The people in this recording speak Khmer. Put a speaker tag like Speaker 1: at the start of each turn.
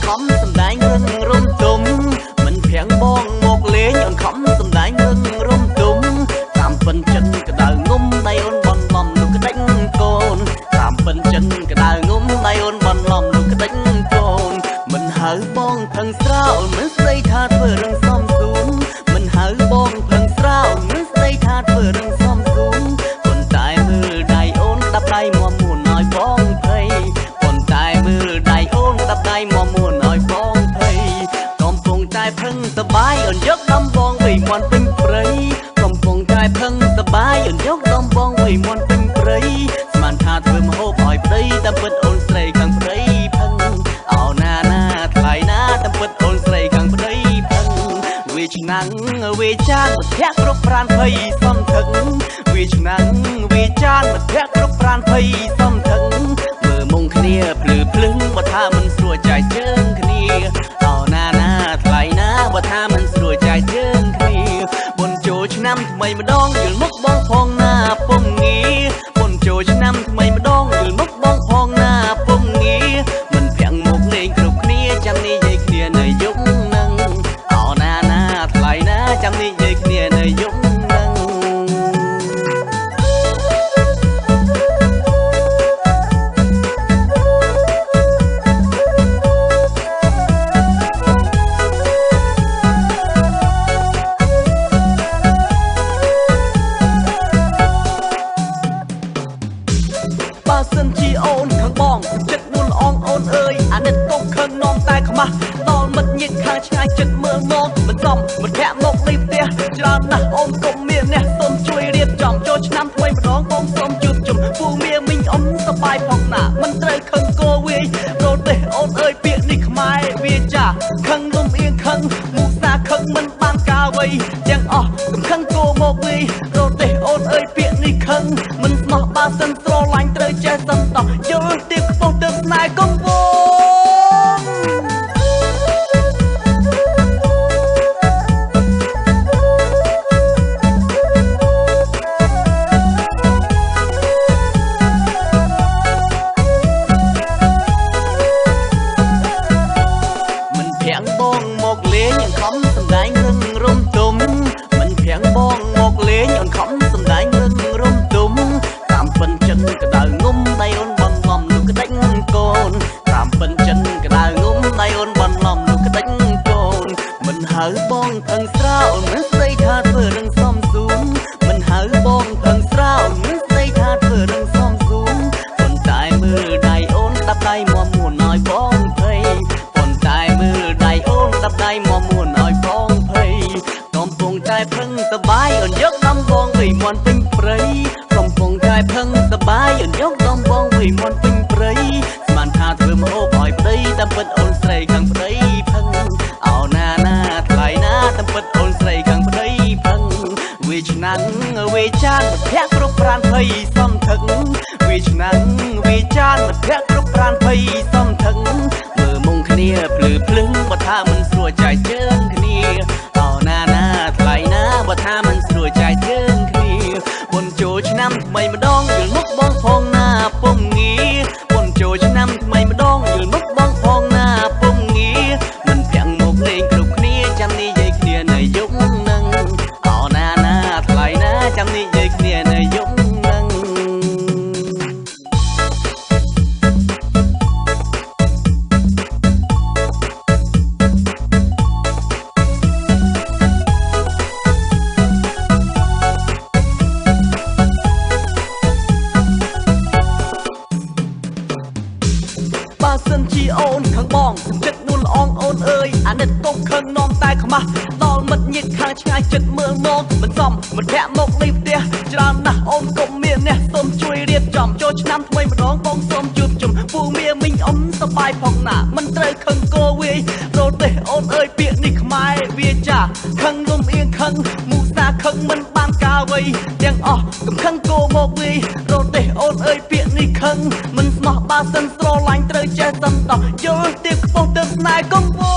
Speaker 1: ខំសំដែងរឿងរំទុំមិនព្រាំងបងមកលេងអូនខំសំដែងរឿងរំទុំតាមពិនចិនក្តៅងុំដៃអូនបន្លំនោះក្តិចកូនតាមពិនចិនក្តៅងុំដៃអូនបន្លំនោះក្តិចកូនមិនហៅបងផឹងស្រោលមិនស្ដីថាធ្វើរឿងសំសួនមិនហៅបងផឹងស្រោលមិនស្ដីថាធ្វើរឿងសំសួនប៉ុន្តែមើលដៃអូនតាប់ដៃមកមួនឲ្យបងភ័យប៉ុន្តែមើលដៃអូនតាប់ដៃមកមួនឲ្យបងភ័យកំពុងតែផឹងសបាយអូនយកដំបងវិមន់ពេញព្រៃកំពុងតែផឹងសបាយអូនយកដំបងវិមន់ពេញព្រៃស្មានថាធ្វើមហូបឲ្យប្តីតែពិតអូនស្រីខាងប្តីផឹងអោណាណាថ្លៃណាតែពិតអូនស្រីខាងប្តីផឹងវាឆ្នាំងវាចានមធ្យគ្រប់ប្រានភ័យសំថឹកវាឆ្នាំងវាចានមធ្យគ្រប់ប្រានភ័យសំថឹកមើលមុងគ្នាភ្លឺភ្លឹងបើថាមិនស្រួលចាយជើងគ្នាអោណាណាថ្លៃណាបើថាមិនស្រួលចាយជើងគ្នាបុនចូលឆ្នាំថ្មីម្ដងយល់មុខបងផងណាពុំងារបុនចូលឆ្នាំថ្មីម្ដងយល់មុខបងផងណាពុំងារមិនប្រាំងមកលេងគ្រប់គ្នាចាំនិយាយគ្នានៅយប់នឹងអោណាណាថ្លៃណាចាំនិយាយគ្នានៅយប់នឹងបើសិនជាអូនខាងបងចិត្តនួនអងអូនអើយអាណិតកុំខឹងនំតែខ្មាស់ដល់មិត្តញាតិខាងឆ្ងាយចិត្តមើលមកមិនសមមិនធាក់មកលេងផ្ទះច្រើនណាស់អូនកុំមានអ្នកសូមជួយរៀបចំចូលឆ្នាំថ្មីម្ដងបងសូមជួបជុំពូមៀមីងអ៊ំសប្បាយផងណាមិនត្រូវខឹងគោវាយរត់ទេអូនអើយពាក្យនេះខ្មែរវាចាខឹងលំអៀងខឹងមូសាខឹងមិនបានការអ្វីទាំងអស់កំខឹងគោមកវាយរត់ទេអូនអើយពាក្យនេះខឹងមិនស្មោះបើសិនស្រឡាញ់ត្រូវចេះសន្តោះយល់ទៀបខ្ពស់ទៅស្នេហ៍កុំវបងមកលេងអូនខំសំដែងរឿងរំទុំមិនប្រាំងបងមកលេងអូនខំសំដែងរឿងរំទុំតាមពិនចិនក្តៅងុំដៃអូនបន្លំនោះក្តិចកូនតាមពិនចិនក្តៅងុំដៃអូនបន្លំនោះក្តិចកូនមិនហៅបងផឹងស្រោលមិនស្ដីថាធ្វើរឿងសំសួនមិនហៅបងផឹងស្រោលមិនស្ដីថាធ្វើរឿងសំសួនប៉ុន្តែមើលដៃអូនតាប់ដៃមកមួនឲ្យបងភ័យប៉ុន្តែមើលដៃអូនតាប់ដៃមកមួនឲ្យបងភ័យកំពុងតែផឹងសបាយអូនយកដំបងវិមន់ពេញព្រៃកំពុងតែផឹងសបាយអូនយកដំបងវិមន់ពេញព្រៃស្មានថាធ្វើមហូបឲ្យប្តីតែពិតអូនស្រីខាងប្តីផឹងអោណាណាថ្លៃណាតែពិតអូនស្រីខាងប្តីផឹងវាឆ្នាំងវាចានមធ្យគ្រប់ប្រានភ័យសំថឹកវាឆ្នាំងវាចានមធ្យគ្រប់ប្រានភ័យសំថឹកមើលមុងគ្នាភ្លឺភ្លឹងបើថាមិនស្រួលចាយជើងគ្នាអោណាណាថ្លៃណាបើថាមិនស្រួលចាយជើងគ្នាបុនចូលឆ្នាំថ្មីម្ដងយល់មុខបងផងណាពុំងារបុនចូលឆ្នាំថ្មីម្ដងយល់មុខបងផងណាពុំងារមិនប្រាំងមកលេងគ្រប់គ្នាចាំនិយាយគ្នានៅយប់នឹងអោណាណាថ្លៃណាចាំនិយាយគ្នានៅយប់នឹងបើសិនជាអូនខាងបងចិត្តនួនអងអូនអើយអាណិតកុំខឹងនំតែខ្មាស់ដល់មិត្តញាតិខាងឆ្ងាយចិត្តមើលមកមិនសមមិនធាក់មកលេងផ្ទះច្រើនណាស់អូនកុំមានអ្នកសូមជួយរៀបចំចូលឆ្នាំថ្មីម្ដងបងសូមជួបជុំពូមៀមីងអ៊ំសប្បាយផងណាមិនត្រូវខឹងគោវាយរត់ទេអូនអើយពាក្យនេះខ្មែរវាចាខឹងលំអៀងខឹងមូសាខឹងមិនបានការអ្វីទាំងអស់កំខឹងគោមកវាយរត់ទេអូនអើយពាក្យនេះខឹងមិនស្មោះបើសិនស្រឡាញ់ត្រូវចេះសន្តោះយល់ទៀបខ្ពស់ទៅស្នេហ៍កុំវ